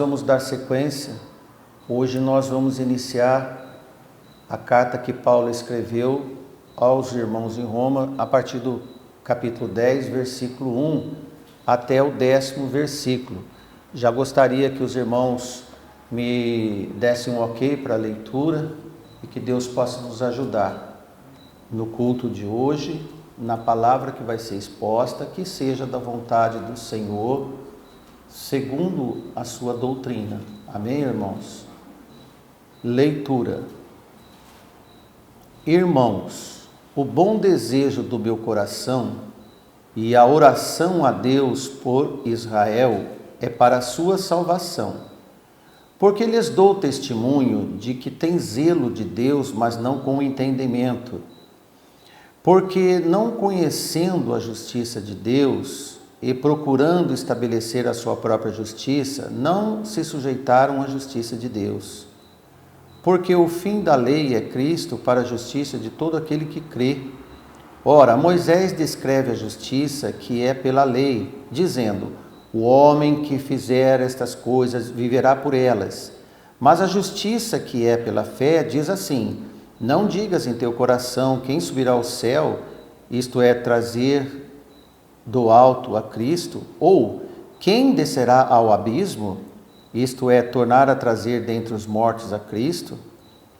vamos dar sequência. Hoje nós vamos iniciar a carta que Paulo escreveu aos irmãos em Roma, a partir do capítulo 10, versículo 1, até o 10º versículo. Já gostaria que os irmãos me dessem um ok para a leitura e que Deus possa nos ajudar no culto de hoje, na palavra que vai ser exposta, que seja da vontade do Senhor, segundo a sua doutrina. Amém, irmãos? Leitura. Irmãos, o bom desejo do meu coração e a oração a Deus por Israel é para a sua salvação, porque lhes dou testemunho de que tem zelo de Deus, mas não com entendimento, porque não conhecendo a justiça de Deus e procurando estabelecer a sua própria justiça, não se sujeitaram à justiça de Deus. Porque o fim da lei é Cristo para a justiça de todo aquele que crê. Ora, Moisés descreve a justiça que é pela lei, dizendo: o homem que fizer estas coisas viverá por elas. Mas a justiça que é pela fé diz assim: não digas em teu coração quem subirá ao céu, isto é, trazer do alto a Cristo, ou quem descerá ao abismo, isto é, tornar a trazer dentre os mortos a Cristo,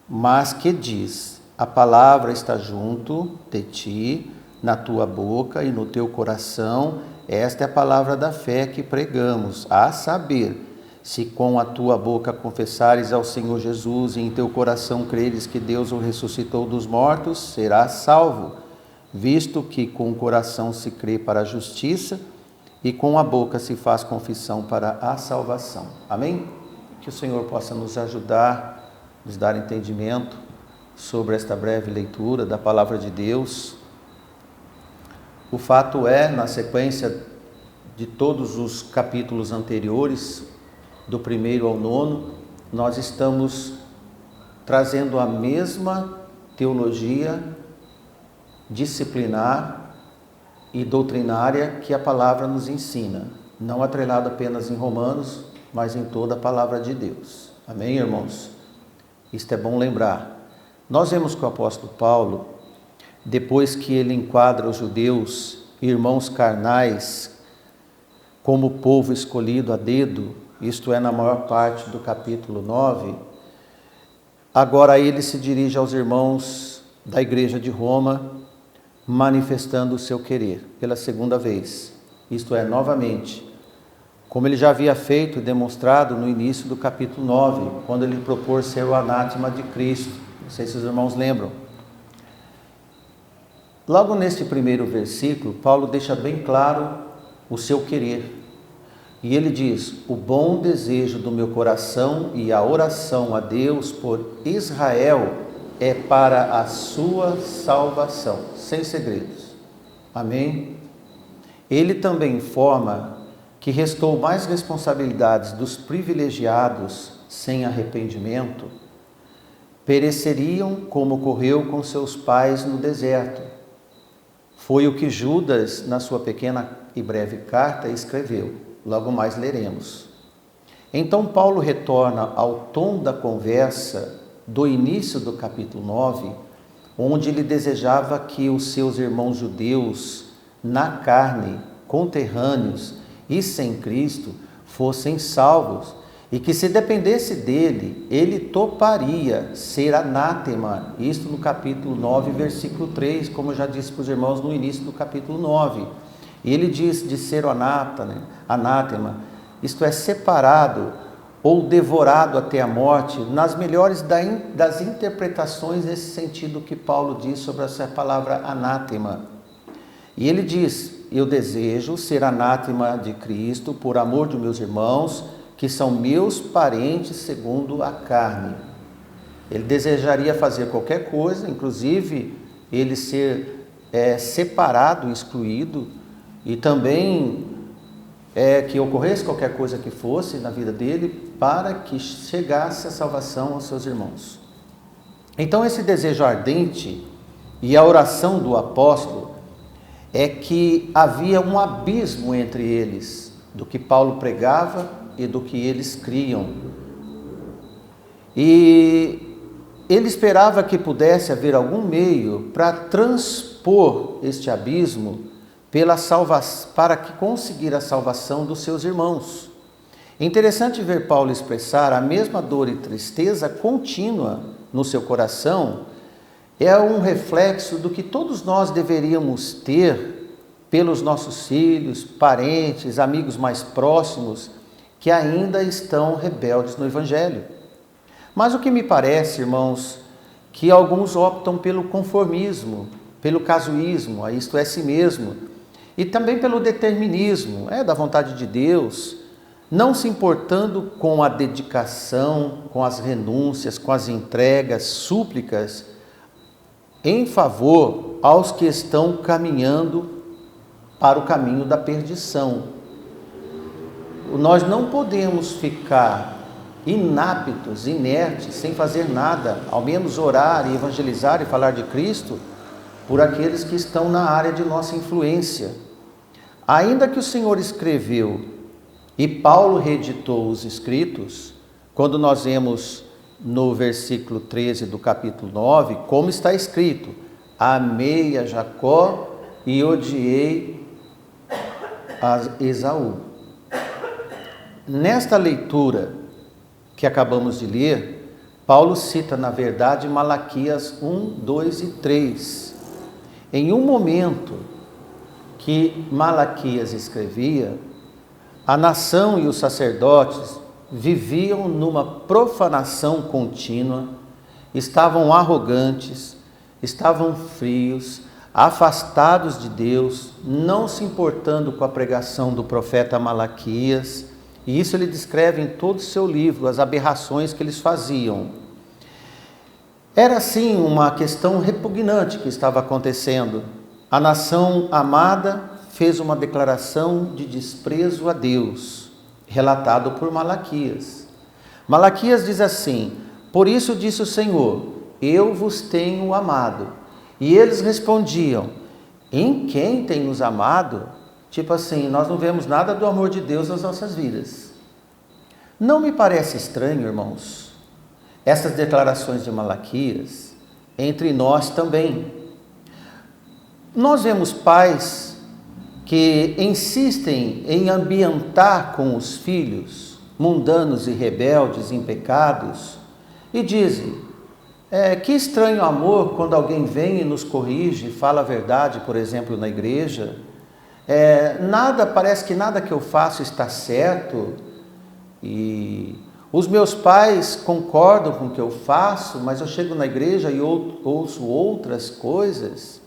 mas que diz: a palavra está junto de ti, na tua boca e no teu coração. Esta é a palavra da fé que pregamos, a saber, se com a tua boca confessares ao Senhor Jesus e em teu coração creres que Deus o ressuscitou dos mortos, serás salvo, visto que com o coração se crê para a justiça e com a boca se faz confissão para a salvação. Amém? Que o Senhor possa nos ajudar, nos dar entendimento sobre esta breve leitura da palavra de Deus. O fato é, na sequência de todos os capítulos anteriores, do 1º ao 9º, nós estamos trazendo a mesma teologia disciplinar e doutrinária que a palavra nos ensina, não atrelado apenas em Romanos, mas em toda a palavra de Deus. Amém, irmãos? Isto é bom lembrar. Nós vemos que o apóstolo Paulo, depois que ele enquadra os judeus, irmãos carnais, como povo escolhido a dedo, isto é, na maior parte do capítulo 9, agora ele se dirige aos irmãos da igreja de Roma, manifestando o seu querer pela segunda vez, isto é, novamente, como ele já havia feito e demonstrado no início do capítulo 9, quando ele propôs ser o anátema de Cristo. Não sei se os irmãos lembram. Logo neste primeiro versículo, Paulo deixa bem claro o seu querer. E ele diz: o bom desejo do meu coração e a oração a Deus por Israel é para a sua salvação, sem segredos. Amém? Ele também informa que restou mais responsabilidades dos privilegiados sem arrependimento, pereceriam como ocorreu com seus pais no deserto. Foi o que Judas, na sua pequena e breve carta, escreveu. Logo mais leremos. Então Paulo retorna ao tom da conversa do início do capítulo 9, onde ele desejava que os seus irmãos judeus, na carne, conterrâneos e sem Cristo, fossem salvos, e que se dependesse dele, ele toparia ser anátema, isto no capítulo 9, versículo 3, como eu já disse para os irmãos no início do capítulo 9. E ele diz de ser o anátema, isto é, separado ou devorado até a morte, nas melhores das interpretações nesse sentido que Paulo diz sobre essa palavra anátema. E ele diz: eu desejo ser anátema de Cristo por amor de meus irmãos, que são meus parentes segundo a carne. Ele desejaria fazer qualquer coisa, inclusive ele ser separado, excluído, e também que ocorresse qualquer coisa que fosse na vida dele, para que chegasse a salvação aos seus irmãos. Então esse desejo ardente e a oração do apóstolo é que havia um abismo entre eles, do que Paulo pregava e do que eles criam. E ele esperava que pudesse haver algum meio para transpor este abismo para que conseguir a salvação dos seus irmãos. É interessante ver Paulo expressar a mesma dor e tristeza contínua no seu coração. É um reflexo do que todos nós deveríamos ter pelos nossos filhos, parentes, amigos mais próximos que ainda estão rebeldes no Evangelho. Mas o que me parece, irmãos, que alguns optam pelo conformismo, pelo casuísmo, a isto é si mesmo, e também pelo determinismo, da vontade de Deus, não se importando com a dedicação, com as renúncias, com as entregas, súplicas, em favor aos que estão caminhando para o caminho da perdição. Nós não podemos ficar inaptos, inertes, sem fazer nada, ao menos orar e evangelizar e falar de Cristo por aqueles que estão na área de nossa influência. Ainda que o Senhor escreveu e Paulo reeditou os escritos, quando nós vemos no versículo 13 do capítulo 9, como está escrito: amei a Jacó e odiei a Esaú. Nesta leitura que acabamos de ler, Paulo cita, na verdade, Malaquias 1, 2 e 3. Em um momento que Malaquias escrevia, a nação e os sacerdotes viviam numa profanação contínua, estavam arrogantes, estavam frios, afastados de Deus, não se importando com a pregação do profeta Malaquias, e isso ele descreve em todo o seu livro, as aberrações que eles faziam. Era assim uma questão repugnante que estava acontecendo. A nação amada fez uma declaração de desprezo a Deus, relatado por Malaquias. Malaquias diz assim: por isso disse o Senhor, eu vos tenho amado. E eles respondiam: em quem tem nos amado? Tipo assim, nós não vemos nada do amor de Deus nas nossas vidas. Não me parece estranho, irmãos, essas declarações de Malaquias entre nós também. Nós vemos pais que insistem em ambientar com os filhos, mundanos e rebeldes em pecados, e dizem: que estranho amor quando alguém vem e nos corrige, fala a verdade, por exemplo, na igreja. Parece que nada que eu faço está certo, e os meus pais concordam com o que eu faço, mas eu chego na igreja e ouço outras coisas.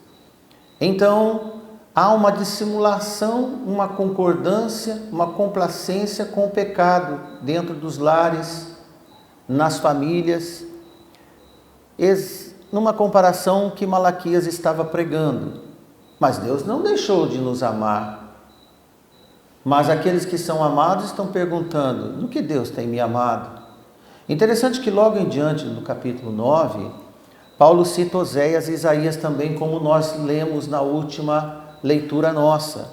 Então, há uma dissimulação, uma concordância, uma complacência com o pecado dentro dos lares, nas famílias, numa comparação que Malaquias estava pregando. Mas Deus não deixou de nos amar. Mas aqueles que são amados estão perguntando: no que Deus tem me amado? Interessante que logo em diante, no capítulo 9, Paulo cita Oséias e Isaías também, como nós lemos na última leitura nossa.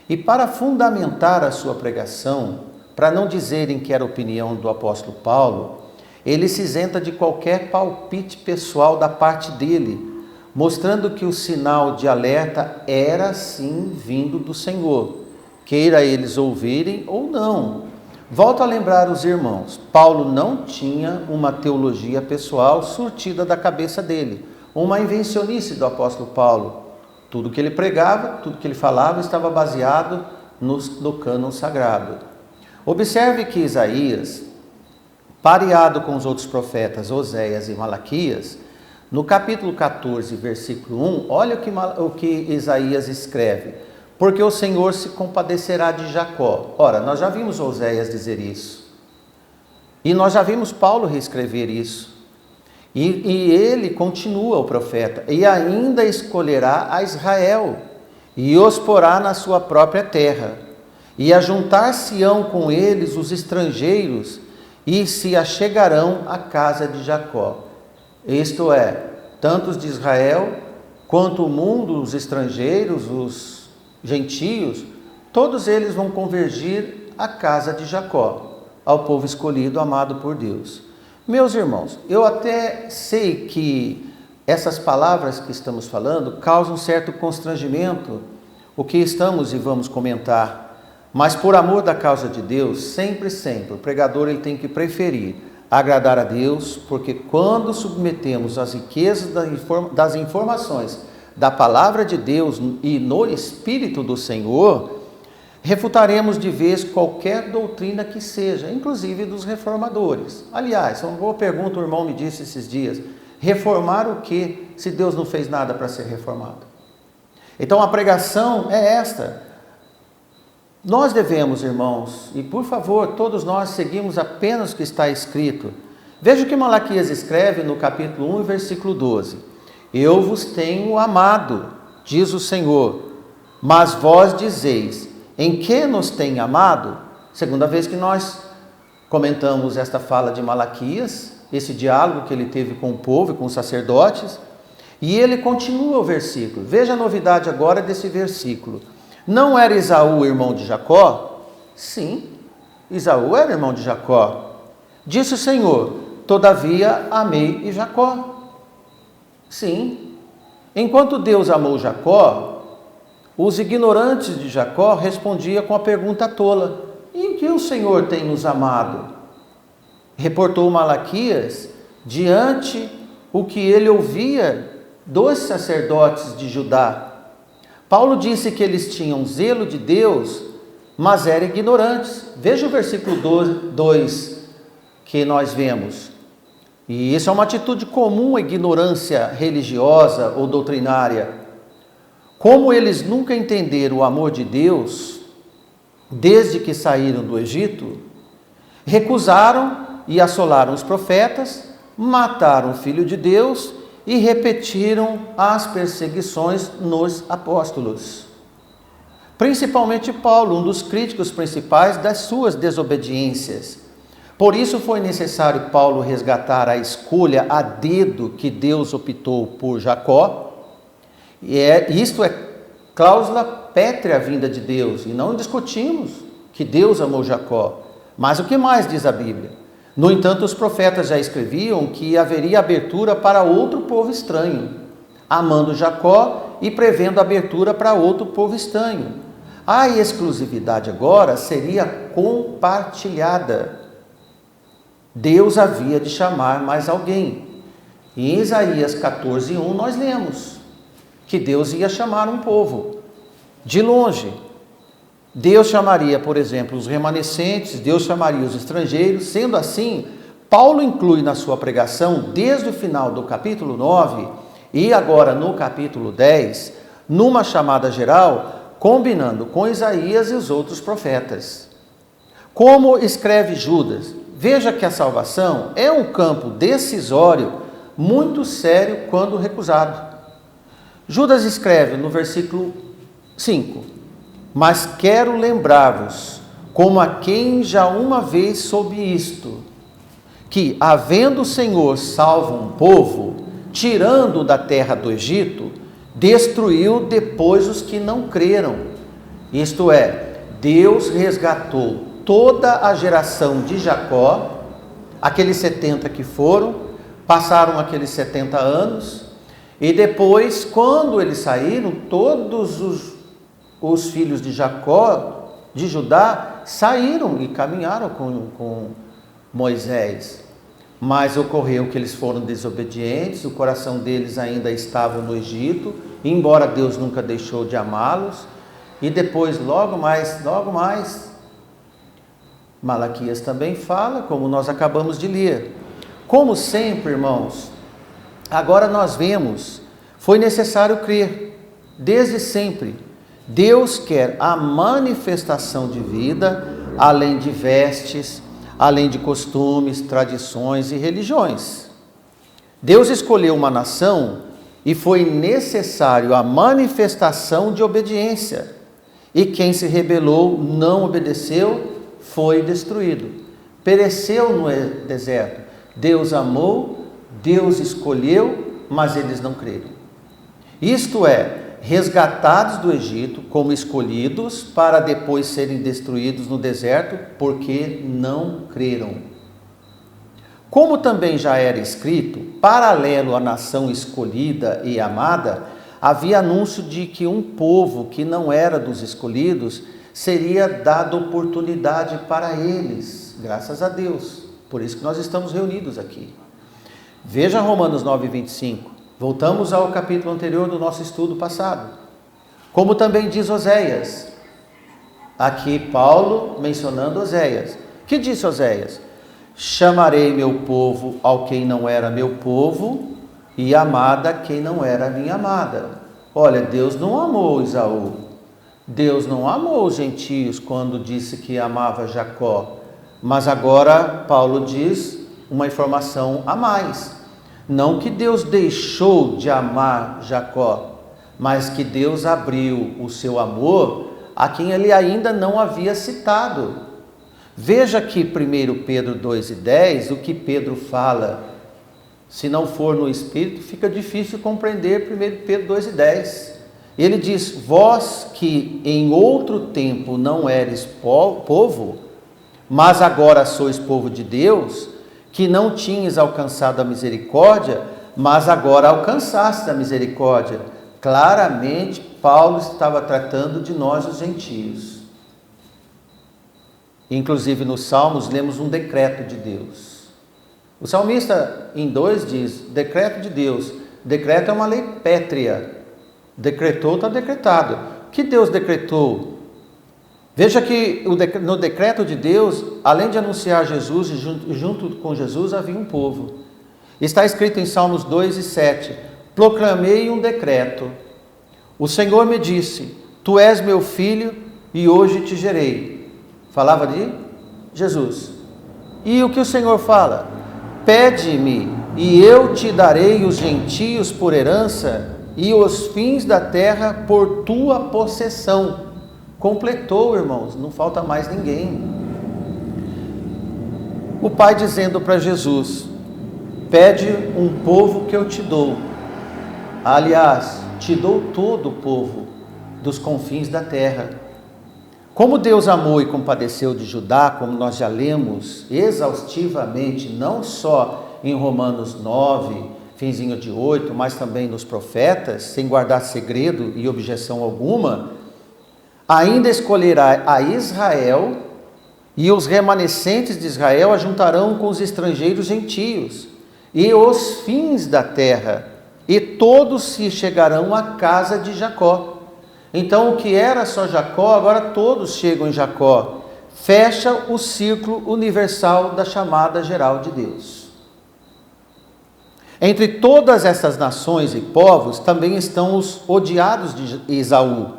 E para fundamentar a sua pregação, para não dizerem que era opinião do apóstolo Paulo, ele se isenta de qualquer palpite pessoal da parte dele, mostrando que o sinal de alerta era sim vindo do Senhor, queira eles ouvirem ou não. Volto a lembrar os irmãos, Paulo não tinha uma teologia pessoal surtida da cabeça dele, uma invencionice do apóstolo Paulo. Tudo que ele pregava, tudo que ele falava estava baseado no cânon sagrado. Observe que Isaías, pareado com os outros profetas, Oséias e Malaquias, no capítulo 14, versículo 1, olha o que Isaías escreve: porque o Senhor se compadecerá de Jacó. Ora, nós já vimos Oséias dizer isso, e nós já vimos Paulo reescrever isso, e ele continua, o profeta: e ainda escolherá a Israel, e os porá na sua própria terra, e ajuntar-se-ão com eles os estrangeiros, e se achegarão à casa de Jacó. Isto é, tanto os de Israel, quanto o mundo, os estrangeiros, os gentios, todos eles vão convergir à casa de Jacó. ao povo escolhido, amado por Deus. Meus irmãos, eu até sei que essas palavras que estamos falando causam certo constrangimento, o que estamos e vamos comentar, mas por amor da causa de Deus, sempre, o pregador ele tem que preferir agradar a Deus, porque quando submetemos as riquezas das informações da palavra de Deus e no Espírito do Senhor, refutaremos de vez qualquer doutrina que seja, inclusive dos reformadores. Aliás, uma boa pergunta o irmão me disse esses dias: reformar o quê, se Deus não fez nada para ser reformado? Então a pregação é esta. Nós devemos, irmãos, e por favor, todos nós seguimos apenas o que está escrito. Veja o que Malaquias escreve no capítulo 1, versículo 12. Eu vos tenho amado, diz o Senhor, mas vós dizeis, em que nos tem amado? Segunda vez que nós comentamos esta fala de Malaquias, esse diálogo que ele teve com o povo e com os sacerdotes, e ele continua o versículo. Veja a novidade agora desse versículo. Não era Esaú irmão de Jacó? Sim, Esaú era irmão de Jacó. Disse o Senhor, todavia amei Jacó. Sim, enquanto Deus amou Jacó, os ignorantes de Jacó respondiam com a pergunta tola: em que o Senhor tem nos amado? Reportou Malaquias diante o que ele ouvia dos sacerdotes de Judá. Paulo disse que eles tinham zelo de Deus, mas eram ignorantes. Veja o versículo 2 que nós vemos. E isso é uma atitude comum à ignorância religiosa ou doutrinária. Como eles nunca entenderam o amor de Deus, desde que saíram do Egito, recusaram e assolaram os profetas, mataram o Filho de Deus e repetiram as perseguições nos apóstolos. Principalmente Paulo, um dos críticos principais das suas desobediências. Por isso foi necessário Paulo resgatar a escolha a dedo que Deus optou por Jacó. Isto é cláusula pétrea a vinda de Deus, e não discutimos que Deus amou Jacó. Mas o que mais diz a Bíblia? No entanto, os profetas já escreviam que haveria abertura para outro povo estranho, amando Jacó e prevendo abertura para outro povo estranho. A exclusividade agora seria compartilhada. Deus havia de chamar mais alguém. Em Isaías 14:1 nós lemos que Deus ia chamar um povo de longe. Deus chamaria, por exemplo, os remanescentes, Deus chamaria os estrangeiros. Sendo assim, Paulo inclui na sua pregação, desde o final do capítulo 9 e agora no capítulo 10, numa chamada geral, combinando com Isaías e os outros profetas. Como escreve Judas, veja que a salvação é um campo decisório muito sério quando recusado. Judas escreve no versículo 5: mas quero lembrar-vos, como a quem já uma vez soube isto, que, havendo o Senhor salvo um povo, tirando-o da terra do Egito, destruiu depois os que não creram. Isto é, Deus resgatou toda a geração de Jacó, aqueles 70 que foram, passaram aqueles 70 anos, e depois, quando eles saíram, todos os filhos de Jacó, de Judá, saíram e caminharam com Moisés. Mas ocorreu que eles foram desobedientes, o coração deles ainda estava no Egito, embora Deus nunca deixou de amá-los. E depois, logo mais, Malaquias também fala, como nós acabamos de ler. Como sempre, irmãos, agora nós vemos, foi necessário crer, desde sempre. Deus quer a manifestação de vida, além de vestes, além de costumes, tradições e religiões. Deus escolheu uma nação e foi necessário a manifestação de obediência. E quem se rebelou, não obedeceu, foi destruído. Pereceu no deserto. Deus amou, Deus escolheu, mas eles não creram. Isto é, resgatados do Egito como escolhidos para depois serem destruídos no deserto, porque não creram. Como também já era escrito, paralelo à nação escolhida e amada, havia anúncio de que um povo que não era dos escolhidos seria dado oportunidade para eles, graças a Deus. Por isso que nós estamos reunidos aqui. Veja Romanos 9:25. Voltamos ao capítulo anterior do nosso estudo passado. Como também diz Oséias. Aqui Paulo mencionando Oséias. Que disse Oséias? Chamarei meu povo ao quem não era meu povo, e amada quem não era minha amada. Olha, Deus não amou Esaú. Deus não amou os gentios quando disse que amava Jacó. Mas agora Paulo diz uma informação a mais. Não que Deus deixou de amar Jacó, mas que Deus abriu o seu amor a quem ele ainda não havia citado. Veja aqui 1 Pedro 2:10, o que Pedro fala. Se não for no Espírito, fica difícil compreender 1 Pedro 2:10. Ele diz, vós que em outro tempo não eres povo, mas agora sois povo de Deus, que não tinhas alcançado a misericórdia, mas agora alcançaste a misericórdia. Claramente, Paulo estava tratando de nós, os gentios. Inclusive, nos Salmos, lemos um decreto de Deus. O salmista, em 2, diz, decreto de Deus. Decreto é uma lei pétrea. Decretou, está decretado. O que Deus decretou? Veja que no decreto de Deus, além de anunciar Jesus, junto com Jesus havia um povo. Está escrito em Salmos 2:7, proclamei um decreto. O Senhor me disse, tu és meu filho e hoje te gerei. Falava de Jesus. E o que o Senhor fala? Pede-me e eu te darei os gentios por herança e os fins da terra por tua possessão. Completou, irmãos, não falta mais ninguém. O Pai dizendo para Jesus, pede um povo que eu te dou. Aliás, te dou todo o povo dos confins da terra. Como Deus amou e compadeceu de Judá, como nós já lemos exaustivamente, não só em Romanos 9, finzinho de 8, mas também nos profetas, sem guardar segredo e objeção alguma, ainda escolherá a Israel, e os remanescentes de Israel ajuntarão com os estrangeiros gentios, e os fins da terra, e todos se chegarão à casa de Jacó. Então, o que era só Jacó, agora todos chegam em Jacó. Fecha o círculo universal da chamada geral de Deus. Entre todas essas nações e povos, também estão os odiados de Esaú,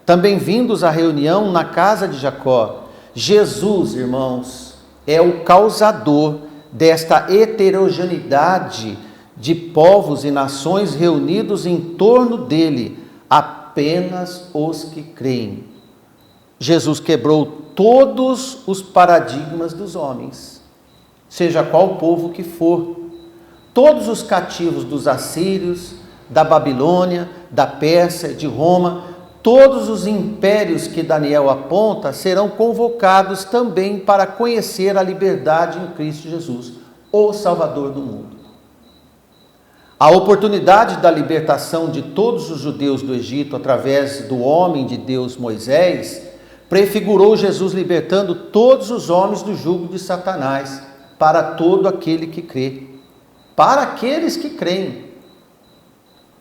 também vindos à reunião na casa de Jacó. Jesus, irmãos, é o causador desta heterogeneidade de povos e nações reunidos em torno dele, apenas os que creem. Jesus quebrou todos os paradigmas dos homens, seja qual povo que for. Todos os cativos dos assírios, da Babilônia, da Pérsia, de Roma, todos os impérios que Daniel aponta serão convocados também para conhecer a liberdade em Cristo Jesus, o Salvador do mundo. A oportunidade da libertação de todos os judeus do Egito através do homem de Deus Moisés prefigurou Jesus libertando todos os homens do jugo de Satanás para todo aquele que crê. Para aqueles que creem.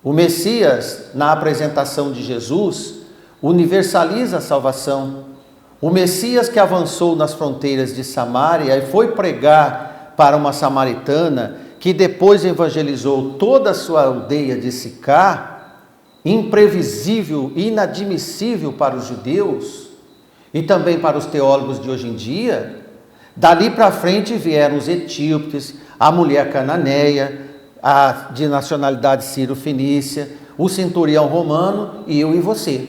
O Messias, na apresentação de Jesus, universaliza a salvação. O Messias que avançou nas fronteiras de Samaria e foi pregar para uma samaritana, que depois evangelizou toda a sua aldeia de Sicá, imprevisível, inadmissível para os judeus e também para os teólogos de hoje em dia. Dali para frente vieram os etíopes, a mulher cananeia, a de nacionalidade sírio-fenícia, o centurião romano e eu e você.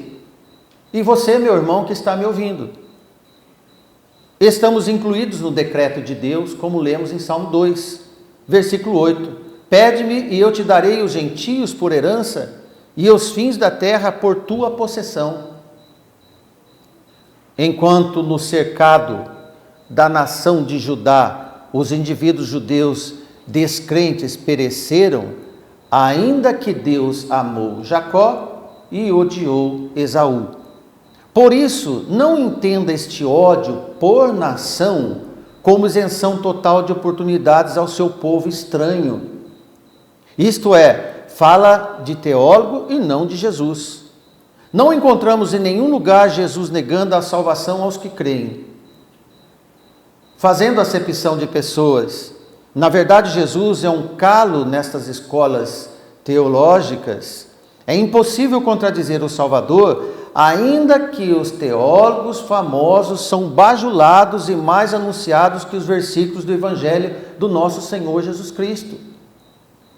E você, meu irmão, que está me ouvindo. Estamos incluídos no decreto de Deus, como lemos em Salmo 2, versículo 8. Pede-me e eu te darei os gentios por herança e os fins da terra por tua possessão. Enquanto no cercado da nação de Judá, os indivíduos judeus descrentes pereceram, ainda que Deus amou Jacó e odiou Esaú. Por isso, não entenda este ódio por nação como isenção total de oportunidades ao seu povo estranho. Isto é, fala de teólogo e não de Jesus. Não encontramos em nenhum lugar Jesus negando a salvação aos que creem, fazendo acepção de pessoas. Na verdade, Jesus é um calo nestas escolas teológicas. É impossível contradizer o Salvador, ainda que os teólogos famosos são bajulados e mais anunciados que os versículos do Evangelho do nosso Senhor Jesus Cristo.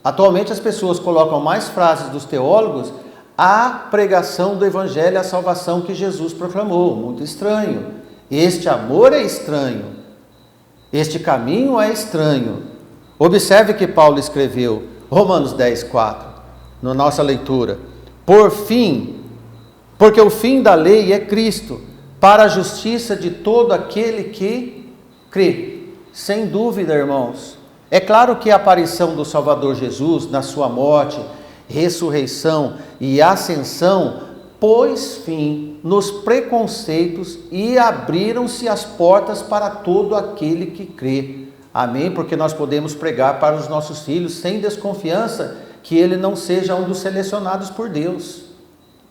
Atualmente as pessoas colocam mais frases dos teólogos à pregação do Evangelho, à salvação que Jesus proclamou. Muito estranho. Este amor é estranho. Este caminho é estranho. Observe que Paulo escreveu, Romanos 10:4, na nossa leitura. Porque o fim da lei é Cristo, para a justiça de todo aquele que crê. Sem dúvida, irmãos. É claro que a aparição do Salvador Jesus, na sua morte, ressurreição e ascensão, pôs fim nos preconceitos e abriram-se as portas para todo aquele que crê. Amém? Porque nós podemos pregar para os nossos filhos sem desconfiança que ele não seja um dos selecionados por Deus.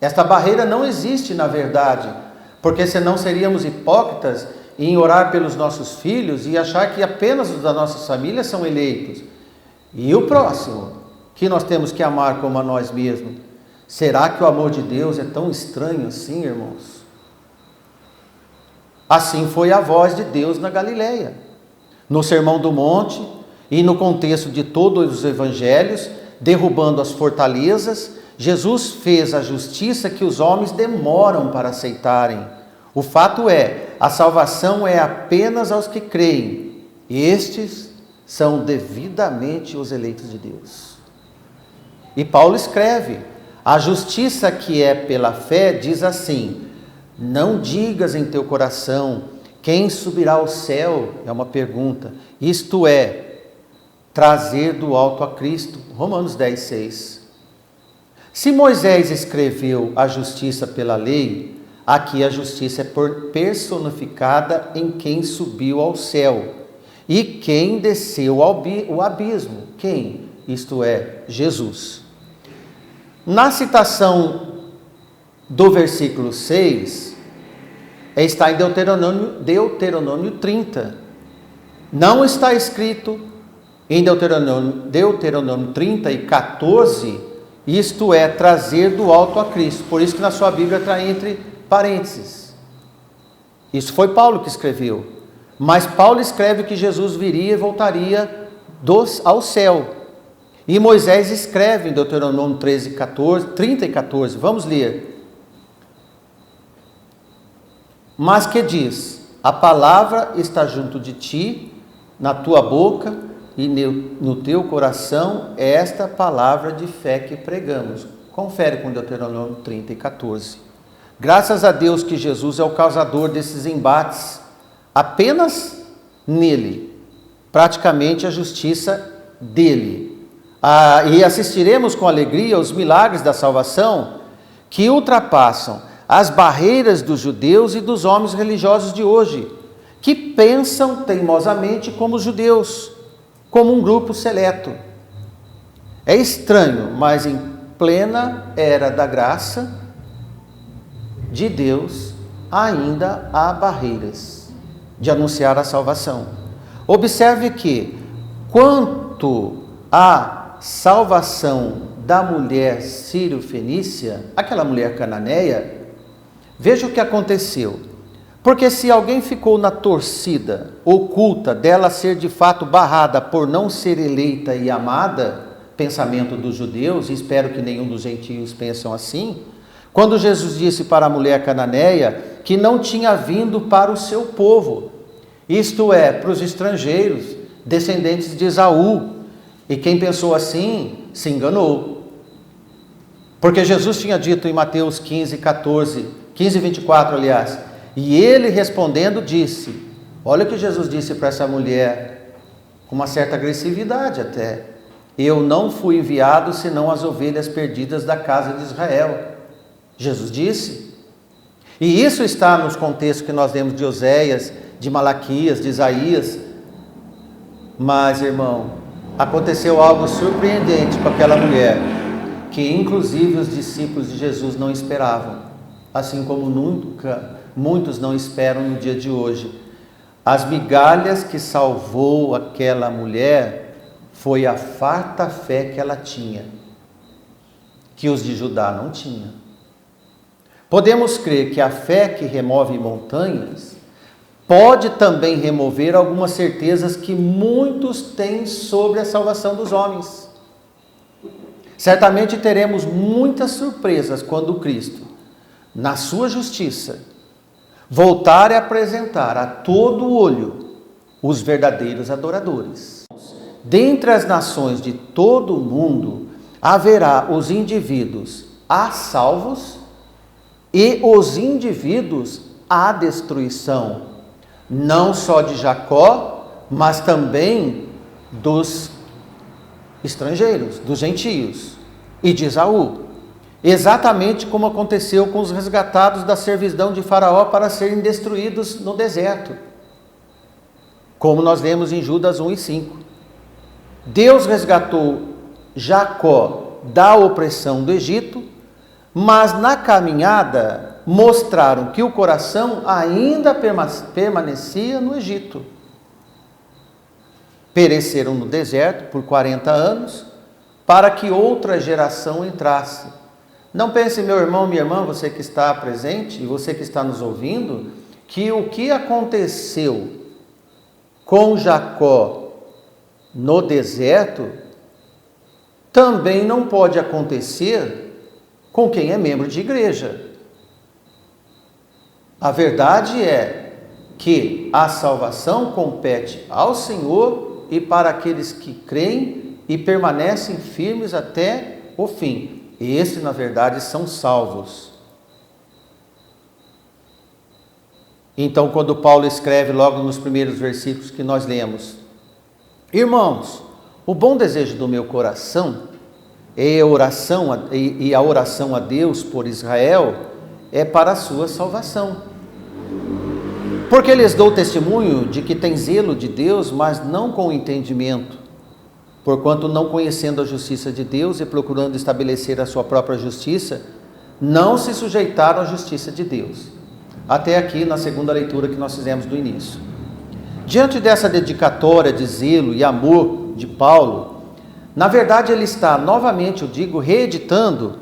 Esta barreira não existe na verdade, porque senão seríamos hipócritas em orar pelos nossos filhos e achar que apenas os da nossa família são eleitos. E o próximo, que nós temos que amar como a nós mesmos. Será que o amor de Deus é tão estranho assim, irmãos? Assim foi a voz de Deus na Galileia. No Sermão do Monte e no contexto de todos os evangelhos, derrubando as fortalezas, Jesus fez a justiça que os homens demoram para aceitarem. O fato é, a salvação é apenas aos que creem. Estes são devidamente os eleitos de Deus. E Paulo escreve, a justiça que é pela fé diz assim, não digas em teu coração, quem subirá ao céu? É uma pergunta. Isto é, trazer do alto a Cristo. Romanos 10:6. Se Moisés escreveu a justiça pela lei, aqui a justiça é personificada em quem subiu ao céu e quem desceu ao abismo. Quem? Isto é, Jesus. Na citação do versículo 6, está em Deuteronômio 30. Não está escrito em Deuteronômio 30 e 14, isto é, trazer do alto a Cristo. Por isso que na sua Bíblia está entre parênteses. Isso foi Paulo que escreveu. Mas Paulo escreve que Jesus viria e voltaria ao céu. E Moisés escreve em Deuteronômio 30 e 14. Vamos ler. Mas que diz? A palavra está junto de ti, na tua boca e no teu coração, esta palavra de fé que pregamos. Confere com Deuteronômio 30 e 14. Graças a Deus que Jesus é o causador desses embates. Apenas nele, praticamente a justiça dele. E assistiremos com alegria os milagres da salvação que ultrapassam as barreiras dos judeus e dos homens religiosos de hoje, que pensam teimosamente como os judeus, como um grupo seleto. É estranho, mas em plena era da graça de Deus, ainda há barreiras de anunciar a salvação. Observe que, quanto à salvação da mulher sírio-fenícia, aquela mulher cananeia, veja o que aconteceu. Porque se alguém ficou na torcida oculta dela ser de fato barrada por não ser eleita e amada, pensamento dos judeus, e espero que nenhum dos gentios pensam assim, quando Jesus disse para a mulher cananeia que não tinha vindo para o seu povo, isto é, para os estrangeiros, descendentes de Esaú, e quem pensou assim, se enganou. Porque Jesus tinha dito em Mateus 15, 24, aliás, e ele respondendo disse, olha o que Jesus disse para essa mulher, com uma certa agressividade até, eu não fui enviado senão as ovelhas perdidas da casa de Israel. Jesus disse. E isso está nos contextos que nós lemos de Oséias, de Malaquias, de Isaías. Mas, irmão, aconteceu algo surpreendente com aquela mulher, que inclusive os discípulos de Jesus não esperavam, assim como nunca muitos não esperam no dia de hoje. As migalhas que salvou aquela mulher foi a farta fé que ela tinha, que os de Judá não tinham. Podemos crer que a fé que remove montanhas pode também remover algumas certezas que muitos têm sobre a salvação dos homens. Certamente teremos muitas surpresas quando Cristo, na sua justiça, voltar a apresentar a todo olho os verdadeiros adoradores. Dentre as nações de todo o mundo, haverá os indivíduos a salvos e os indivíduos à destruição, não só de Jacó, mas também dos estrangeiros, dos gentios e de Esaú. Exatamente como aconteceu com os resgatados da servidão de Faraó para serem destruídos no deserto, como nós lemos em Judas 1 e 5. Deus resgatou Jacó da opressão do Egito, mas na caminhada mostraram que o coração ainda permanecia no Egito. Pereceram no deserto por 40 anos, para que outra geração entrasse. Não pense, meu irmão, minha irmã, você que está presente e você que está nos ouvindo, que o que aconteceu com Jacó no deserto também não pode acontecer com quem é membro de igreja. A verdade é que a salvação compete ao Senhor e para aqueles que creem e permanecem firmes até o fim. Esses, na verdade, são salvos. Então, quando Paulo escreve logo nos primeiros versículos que nós lemos, irmãos, o bom desejo do meu coração e a oração a Deus por Israel é para a sua salvação. Porque lhes dou testemunho de que tem zelo de Deus, mas não com entendimento, porquanto não conhecendo a justiça de Deus e procurando estabelecer a sua própria justiça, não se sujeitaram à justiça de Deus. Até aqui na segunda leitura que nós fizemos do início. Diante dessa dedicatória de zelo e amor de Paulo, na verdade ele está novamente, eu digo, reeditando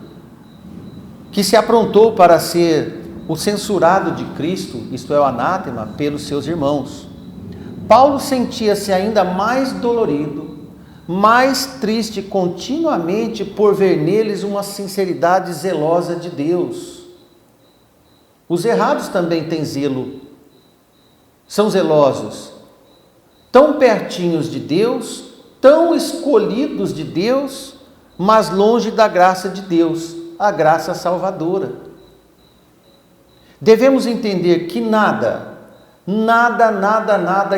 que se aprontou para ser o censurado de Cristo, isto é, o anátema, pelos seus irmãos. Paulo sentia-se ainda mais dolorido, mais triste continuamente por ver neles uma sinceridade zelosa de Deus. Os errados também têm zelo, são zelosos, tão pertinhos de Deus, tão escolhidos de Deus, mas longe da graça de Deus, a graça salvadora. Devemos entender que nada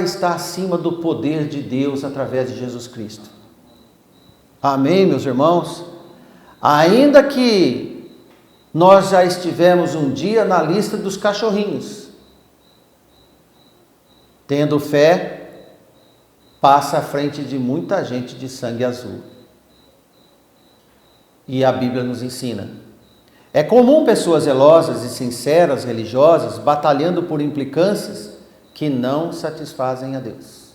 está acima do poder de Deus através de Jesus Cristo. Amém, meus irmãos? Ainda que nós já estivemos um dia na lista dos cachorrinhos, tendo fé, passa à frente de muita gente de sangue azul. E a Bíblia nos ensina. É comum pessoas zelosas e sinceras, religiosas, batalhando por implicâncias que não satisfazem a Deus.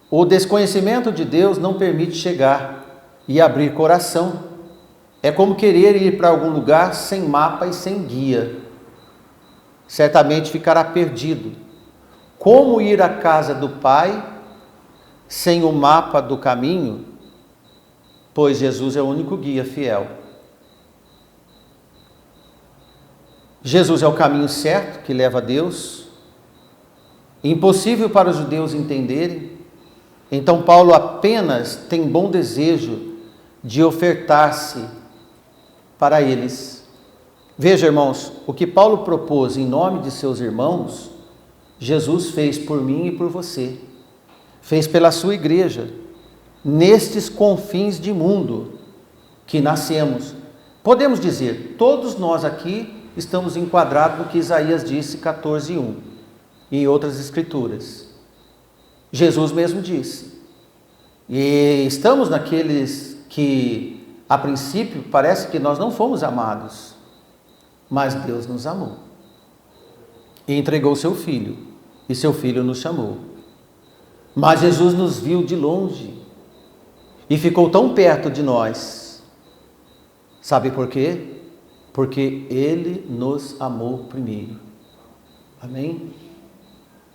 O desconhecimento de Deus não permite chegar e abrir coração. É como querer ir para algum lugar sem mapa e sem guia. Certamente ficará perdido. Como ir à casa do Pai sem o mapa do caminho? Pois Jesus é o único guia fiel. Jesus é o caminho certo que leva a Deus. Impossível para os judeus entenderem. Então Paulo apenas tem bom desejo de ofertar-se para eles. Veja, irmãos, o que Paulo propôs em nome de seus irmãos, Jesus fez por mim e por você. Fez pela sua igreja, nestes confins de mundo que nascemos. Podemos dizer, todos nós aqui estamos enquadrados no que Isaías disse, 14:1, e em outras escrituras. Jesus mesmo disse. E estamos naqueles que, a princípio, parece que nós não fomos amados, mas Deus nos amou e entregou seu Filho, e seu Filho nos chamou. Mas Jesus nos viu de longe e ficou tão perto de nós. Sabe por quê? Porque Ele nos amou primeiro. Amém?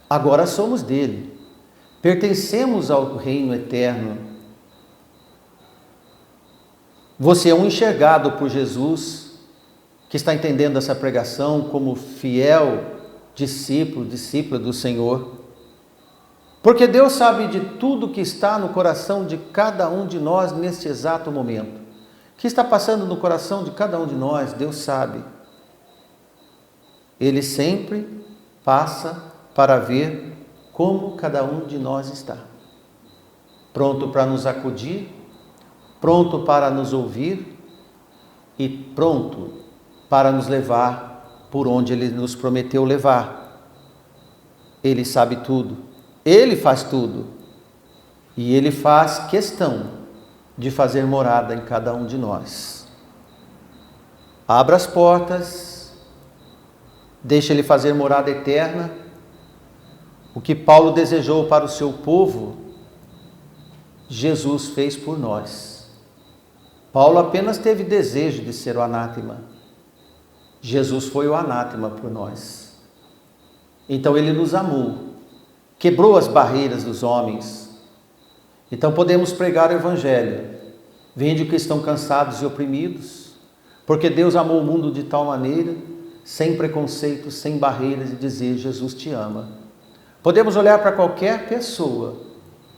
Agora somos dele. Pertencemos ao reino eterno. Você é um enxergado por Jesus, que está entendendo essa pregação como fiel discípulo, discípula do Senhor. Porque Deus sabe de tudo que está no coração de cada um de nós neste exato momento. O que está passando no coração de cada um de nós, Deus sabe. Ele sempre passa para ver como cada um de nós está. Pronto para nos acudir, pronto para nos ouvir e pronto para nos levar por onde Ele nos prometeu levar. Ele sabe tudo, Ele faz tudo e Ele faz questão de fazer morada em cada um de nós. Abra as portas, deixa Ele fazer morada eterna. O que Paulo desejou para o seu povo, Jesus fez por nós. Paulo apenas teve desejo de ser o anátema. Jesus foi o anátema por nós. Então Ele nos amou, quebrou as barreiras dos homens. Então podemos pregar o Evangelho. Vinde os que estão cansados e oprimidos, porque Deus amou o mundo de tal maneira, sem preconceitos, sem barreiras, e dizer: Jesus te ama. Podemos olhar para qualquer pessoa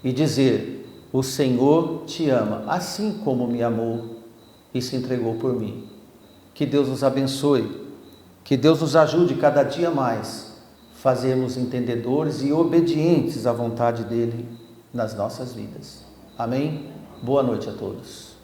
e dizer: o Senhor te ama, assim como me amou e se entregou por mim. Que Deus nos abençoe, que Deus nos ajude cada dia mais a fazermos entendedores e obedientes à vontade dEle nas nossas vidas. Amém? Boa noite a todos.